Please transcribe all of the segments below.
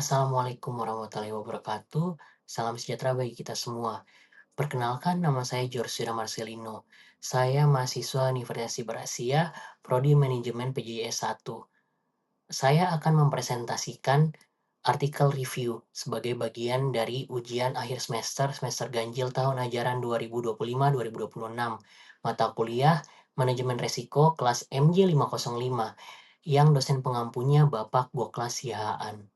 Assalamualaikum warahmatullahi wabarakatuh. Salam sejahtera bagi kita semua. Perkenalkan, nama saya Jorsira Marcelino. Saya mahasiswa Universitas Berasia, Prodi Manajemen PJS 1. Saya akan mempresentasikan artikel review sebagai bagian dari ujian akhir semester ganjil tahun ajaran 2025-2026, mata kuliah Manajemen Resiko kelas MJ505, yang dosen pengampunya Bapak Goklas Sihaan.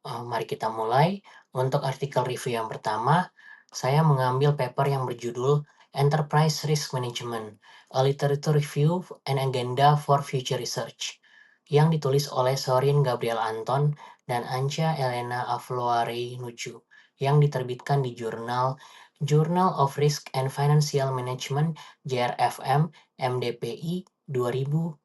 Mari kita mulai. Untuk artikel review yang pertama, saya mengambil paper yang berjudul Enterprise Risk Management, A Literature Review and Agenda for Future Research, yang ditulis oleh Sorin Gabriel Anton dan Anca Elena Afloare Nuju, yang diterbitkan di jurnal Journal of Risk and Financial Management JRFM MDPI 2020.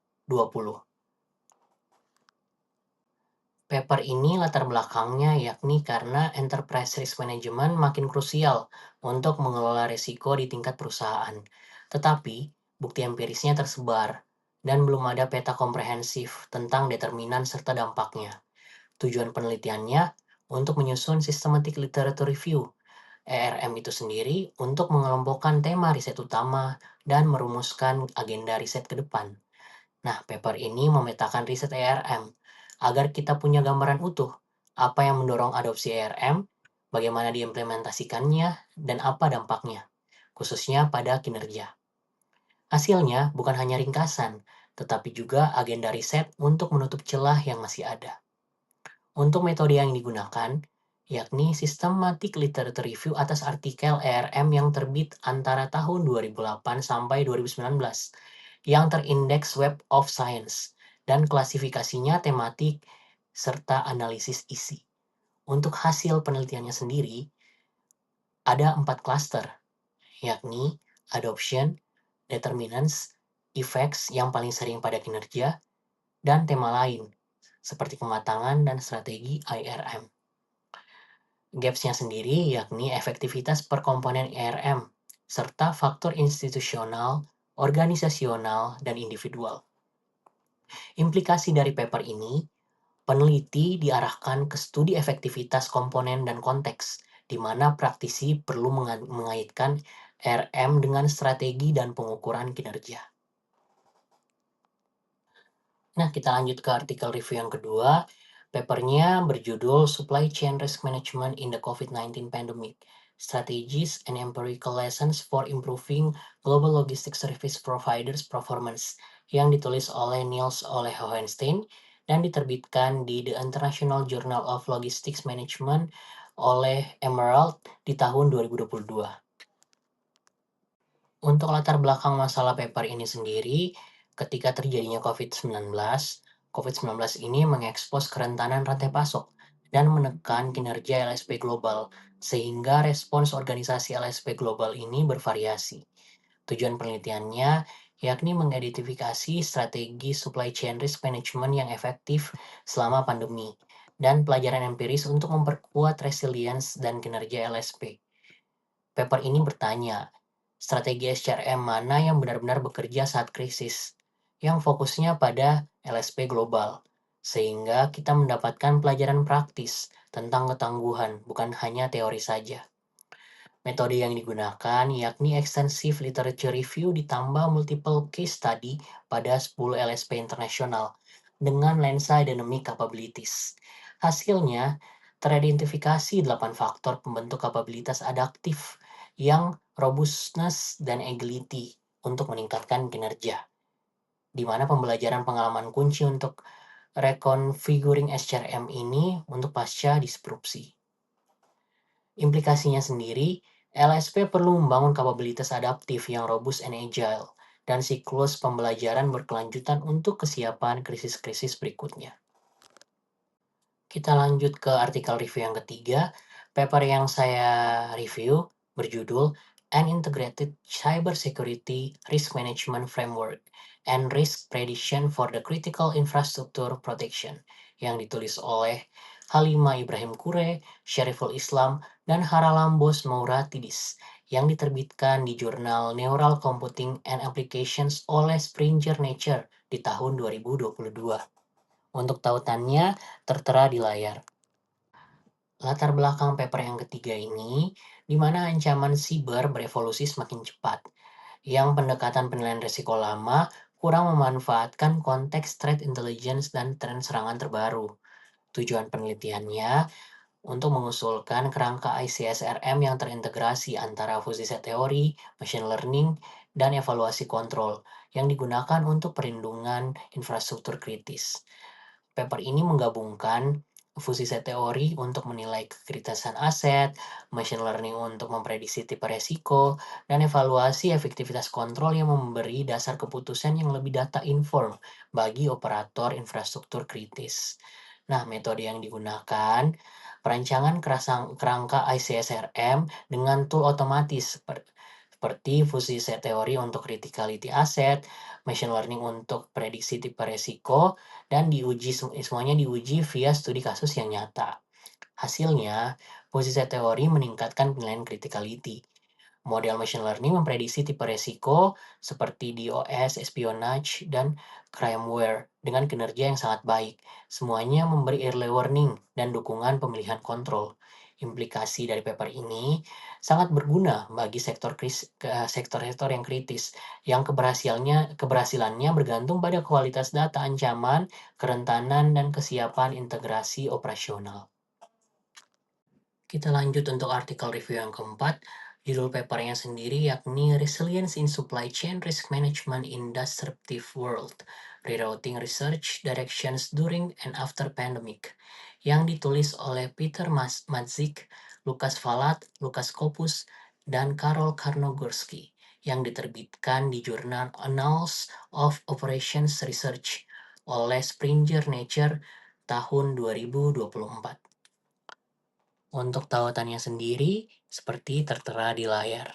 Paper ini latar belakangnya yakni karena enterprise risk management makin krusial untuk mengelola risiko di tingkat perusahaan. Tetapi, bukti empirisnya tersebar dan belum ada peta komprehensif tentang determinan serta dampaknya. Tujuan penelitiannya untuk menyusun systematic literature review, ERM itu sendiri, untuk mengelompokkan tema riset utama dan merumuskan agenda riset ke depan. Nah, paper ini memetakan riset ERM agar kita punya gambaran utuh apa yang mendorong adopsi ERM, bagaimana diimplementasikannya, dan apa dampaknya, khususnya pada kinerja. Hasilnya bukan hanya ringkasan, tetapi juga agenda riset untuk menutup celah yang masih ada. Untuk metode yang digunakan, yakni Systematic Literature Review atas artikel ERM yang terbit antara tahun 2008 sampai 2019, yang terindeks Web of Science, dan klasifikasinya tematik serta analisis isi. Untuk hasil penelitiannya sendiri, ada 4 klaster, yakni Adoption, Determinants, Effects yang paling sering pada kinerja, dan tema lain, seperti kematangan dan strategi IRM. Gaps-nya sendiri yakni efektivitas per komponen ERM, serta faktor institusional, organisasional, dan individual. Implikasi dari paper ini, peneliti diarahkan ke studi efektivitas komponen dan konteks, di mana praktisi perlu mengaitkan ERM dengan strategi dan pengukuran kinerja. Nah, kita lanjut ke artikel review yang kedua. Papernya berjudul Supply Chain Risk Management in the COVID-19 Pandemic, Strategies and Empirical Lessons for Improving Global Logistics Service Providers Performance, yang ditulis oleh Niels Ole Hohenstein dan diterbitkan di The International Journal of Logistics Management oleh Emerald di tahun 2022. Untuk latar belakang masalah paper ini sendiri, ketika terjadinya COVID-19 ini mengekspos kerentanan rantai pasok dan menekan kinerja LSP global, sehingga respons organisasi LSP global ini bervariasi. Tujuan penelitiannya yakni mengidentifikasi strategi supply chain risk management yang efektif selama pandemi, dan pelajaran empiris untuk memperkuat resilience dan kinerja LSP. Paper ini bertanya, strategi SCRM mana yang benar-benar bekerja saat krisis, yang fokusnya pada LSP global, sehingga kita mendapatkan pelajaran praktis tentang ketangguhan, bukan hanya teori saja. Metode yang digunakan yakni extensive literature review ditambah multiple case study pada 10 LSP internasional dengan lensa dynamic capabilities. Hasilnya, teridentifikasi 8 faktor pembentuk kapabilitas adaptif yang robustness dan agility untuk meningkatkan kinerja, di mana pembelajaran pengalaman kunci untuk reconfiguring SCRM ini untuk pasca disrupsi. Implikasinya sendiri, LSP perlu membangun kapabilitas adaptif yang robust and agile, dan siklus pembelajaran berkelanjutan untuk kesiapan krisis-krisis berikutnya. Kita lanjut ke artikel review yang ketiga. Paper yang saya review berjudul An Integrated Cybersecurity Risk Management Framework and Risk Prediction for the Critical Infrastructure Protection, yang ditulis oleh Halima Ibrahim Kure, Syariful Islam, dan Haralambos Mauratidis, yang diterbitkan di jurnal Neural Computing and Applications oleh Springer Nature di tahun 2022. Untuk tautannya tertera di layar. Latar belakang paper yang ketiga ini, di mana ancaman siber berevolusi semakin cepat. Yang pendekatan penilaian risiko lama kurang memanfaatkan konteks threat intelligence dan tren serangan terbaru. Tujuan penelitiannya untuk mengusulkan kerangka ICSRM yang terintegrasi antara fuzzy set teori, machine learning, dan evaluasi kontrol yang digunakan untuk perlindungan infrastruktur kritis. Paper ini menggabungkan fuzzy set teori untuk menilai kekritisan aset, machine learning untuk memprediksi tipe resiko, dan evaluasi efektivitas kontrol yang memberi dasar keputusan yang lebih data inform bagi operator infrastruktur kritis. Nah, metode yang digunakan perancangan kerangka ICSRM dengan tool otomatis seperti fuzzy set teori untuk criticality aset, machine learning untuk prediksi tipe resiko, dan semuanya diuji via studi kasus yang nyata. Hasilnya, fuzzy set teori meningkatkan penilaian criticality. Model machine learning memprediksi tipe resiko seperti DOS, espionage, dan crimeware dengan kinerja yang sangat baik. Semuanya memberi early warning dan dukungan pemilihan kontrol. Implikasi dari paper ini sangat berguna bagi sektor-sektor yang kritis, yang keberhasilannya bergantung pada kualitas data ancaman, kerentanan, dan kesiapan integrasi operasional. Kita lanjut untuk artikel review yang keempat. Judul papernya sendiri yakni Resilience in Supply Chain Risk Management in Disruptive World, Rerouting Research Directions During and After Pandemic, yang ditulis oleh Peter Madzik, Lukas Valat, Lukas Kopus, dan Karol Karnogorski, yang diterbitkan di jurnal Annals of Operations Research oleh Springer Nature tahun 2024. Untuk tautannya sendiri, seperti tertera di layar.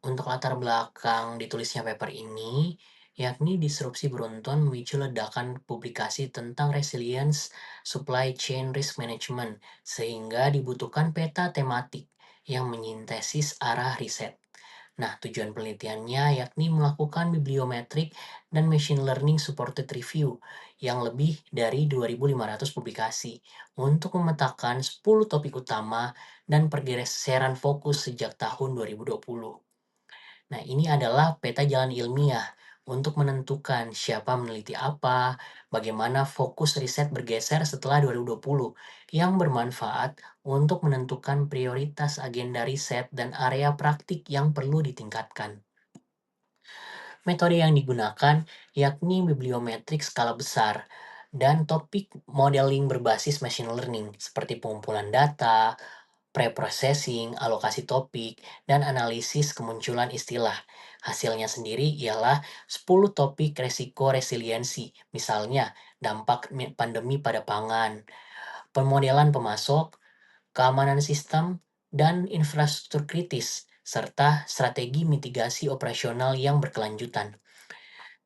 Untuk latar belakang ditulisnya paper ini, yakni disrupsi beruntun memicu ledakan publikasi tentang resilience supply chain risk management, sehingga dibutuhkan peta tematik yang menyintesis arah riset. Nah, tujuan penelitiannya yakni melakukan bibliometrik dan machine learning supported review yang lebih dari 2.500 publikasi untuk memetakan 10 topik utama dan pergeseran fokus sejak tahun 2020. Nah, ini adalah peta jalan ilmiah untuk menentukan siapa meneliti apa, bagaimana fokus riset bergeser setelah 2020, yang bermanfaat untuk menentukan prioritas agenda riset dan area praktik yang perlu ditingkatkan. Metode yang digunakan yakni bibliometrik skala besar dan topik modeling berbasis machine learning seperti pengumpulan data, pre-processing, alokasi topik, dan analisis kemunculan istilah. Hasilnya sendiri ialah 10 topik resiko resiliensi, misalnya dampak pandemi pada pangan, pemodelan pemasok, keamanan sistem, dan infrastruktur kritis, serta strategi mitigasi operasional yang berkelanjutan.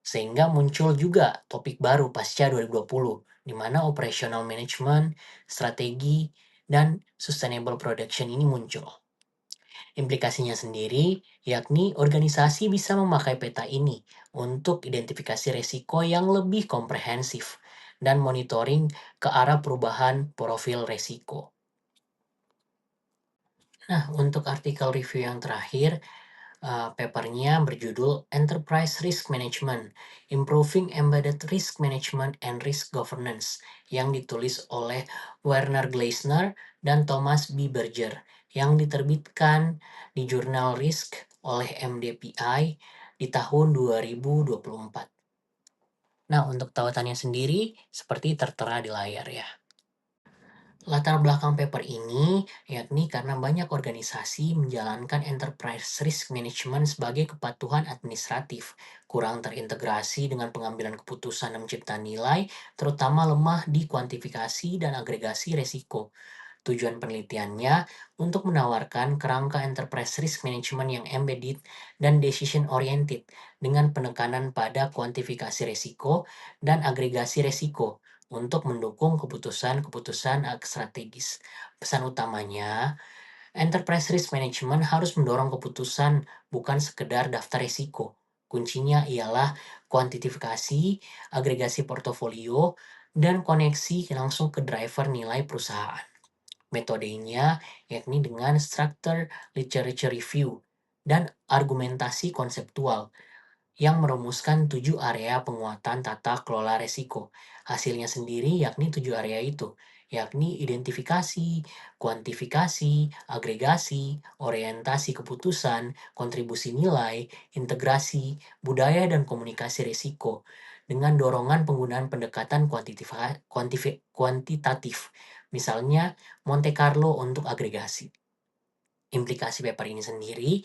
Sehingga muncul juga topik baru pasca 2020, di mana operational management, strategi, dan sustainable production ini muncul. Implikasinya sendiri, yakni organisasi bisa memakai peta ini untuk identifikasi resiko yang lebih komprehensif dan monitoring ke arah perubahan profil resiko. Nah, untuk artikel review yang terakhir, papernya berjudul Enterprise Risk Management, Improving Embedded Risk Management and Risk Governance, yang ditulis oleh Werner Gleisner dan Thomas B. Berger, yang diterbitkan di jurnal Risk oleh MDPI di tahun 2024. Nah, untuk tautannya sendiri, seperti tertera di layar ya. Latar belakang paper ini yakni karena banyak organisasi menjalankan enterprise risk management sebagai kepatuhan administratif, kurang terintegrasi dengan pengambilan keputusan dan mencipta nilai, terutama lemah di kuantifikasi dan agregasi resiko. Tujuan penelitiannya untuk menawarkan kerangka enterprise risk management yang embedded dan decision oriented dengan penekanan pada kuantifikasi resiko dan agregasi resiko untuk mendukung keputusan-keputusan strategis. Pesan utamanya, enterprise risk management harus mendorong keputusan, bukan sekedar daftar risiko. Kuncinya ialah kuantifikasi, agregasi portofolio, dan koneksi langsung ke driver nilai perusahaan. Metodenya yakni dengan structure literature review dan argumentasi konseptual yang merumuskan 7 area penguatan tata kelola resiko. Hasilnya sendiri yakni 7 area itu, yakni identifikasi, kuantifikasi, agregasi, orientasi keputusan, kontribusi nilai, integrasi, budaya dan komunikasi risiko, dengan dorongan penggunaan pendekatan kuantitatif, misalnya Monte Carlo untuk agregasi. Implikasi paper ini sendiri,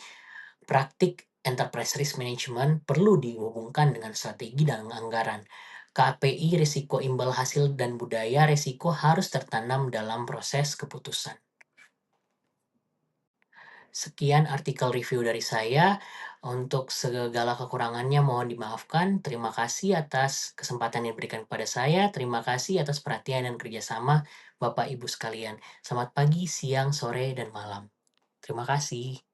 praktik enterprise risk management perlu dihubungkan dengan strategi dan anggaran. KPI risiko imbal hasil dan budaya risiko harus tertanam dalam proses keputusan. Sekian artikel review dari saya. Untuk segala kekurangannya mohon dimaafkan. Terima kasih atas kesempatan yang diberikan kepada saya. Terima kasih atas perhatian dan kerjasama Bapak Ibu sekalian. Selamat pagi, siang, sore, dan malam. Terima kasih.